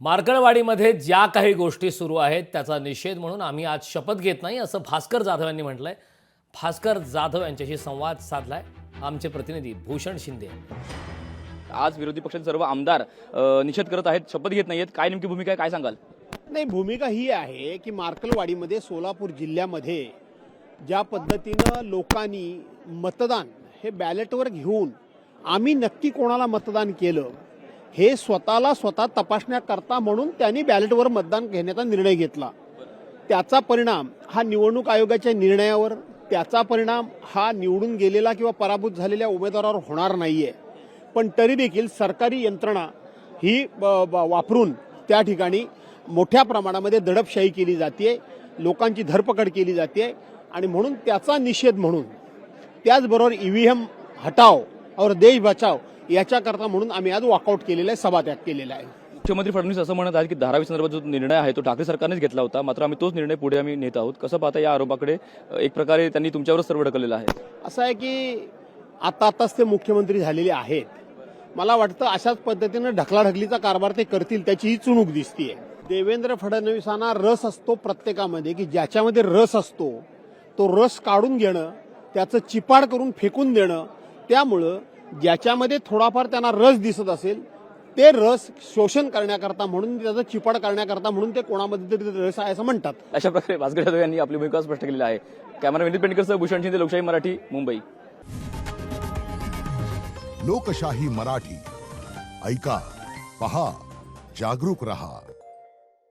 मार्कळवाडीमध्ये ज्या काही गोष्टी सुरू आहेत त्याचा निषेध म्हणून आम्ही आज शपथ घेत नाही असं भास्कर जाधव यांनी म्हटलंय। भास्कर जाधव यांच्याशी संवाद साधलाय आमचे प्रतिनिधी भूषण शिंदे। आज विरोधी पक्षाचे सर्व आमदार निषेध करत आहेत, शपथ घेत नाहीयेत, काय नेमकी भूमिका आहे, काय सांगाल? नाही, भूमिका ही आहे की मार्कलवाडीमध्ये सोलापूर जिल्ह्यामध्ये ज्या पद्धतीनं लोकांनी मतदान हे बॅलेटवर घेऊन आम्ही नक्की कोणाला मतदान केलं हे स्वतःला स्वतः तपासण्याकरता म्हणून त्यांनी बॅलेटवर मतदान घेण्याचा निर्णय घेतला। त्याचा परिणाम हा निवडणूक आयोगाच्या निर्णयावर, त्याचा परिणाम हा निवडून गेलेला किंवा पराभूत झालेल्या उमेदवारावर होणार नाहीये। पण तरी देखील सरकारी यंत्रणा ही वापरून त्या ठिकाणी मोठ्या प्रमाणामध्ये दडपशाही केली जाते, लोकांची धरपकड केली जाते आणि म्हणून त्याचा निषेध म्हणून त्याचबरोबर ईव्हीएम हटाव और देश बचाव याच्याकरता म्हणून आम्ही आज वॉकआउट केलेलं आहे, सभात्याग केलेला आहे। मुख्यमंत्री फडणवीस असं म्हणत आहेत की धारावी संदर्भात जो निर्णय आहे तो ठाकरे सरकारनेच घेतला होता, मात्र आम्ही तोच निर्णय पुढे आम्ही नेत आहोत। कसं पाहता या आरोपाकडे? एक प्रकारे त्यांनी तुमच्यावरच सर्व ढकललेलं आहे। असं आहे की आताच ते मुख्यमंत्री झालेले आहेत, मला वाटतं अशाच पद्धतीनं ढकलाढकलीचा कारभार ते करतील त्याची ही चुणूक दिसतीये। देवेंद्र फडणवीसांना रस असतो प्रत्येकामध्ये की ज्याच्यामध्ये रस असतो तो रस काढून घेणं, त्याचं चिपाड करून फेकून देणं। त्यामुळं ज्याच्यामध्ये थोडाफार त्यांना रस दिसत असेल ते रस शोषण करण्याकरता म्हणून, त्याचं चिपाड करण्याकरता म्हणून ते कोणामध्ये तरी रस आहे असं म्हणतात। अशा प्रकारे भास्कर जाधव यांनी आपली भूमिका स्पष्ट केलेली आहे। कॅमेरा विनीत पेंडकरसह भूषण शिंदे, लोकशाही मराठी, मुंबई। लोकशाही मराठी ऐका, पहा, जागरूक रहा।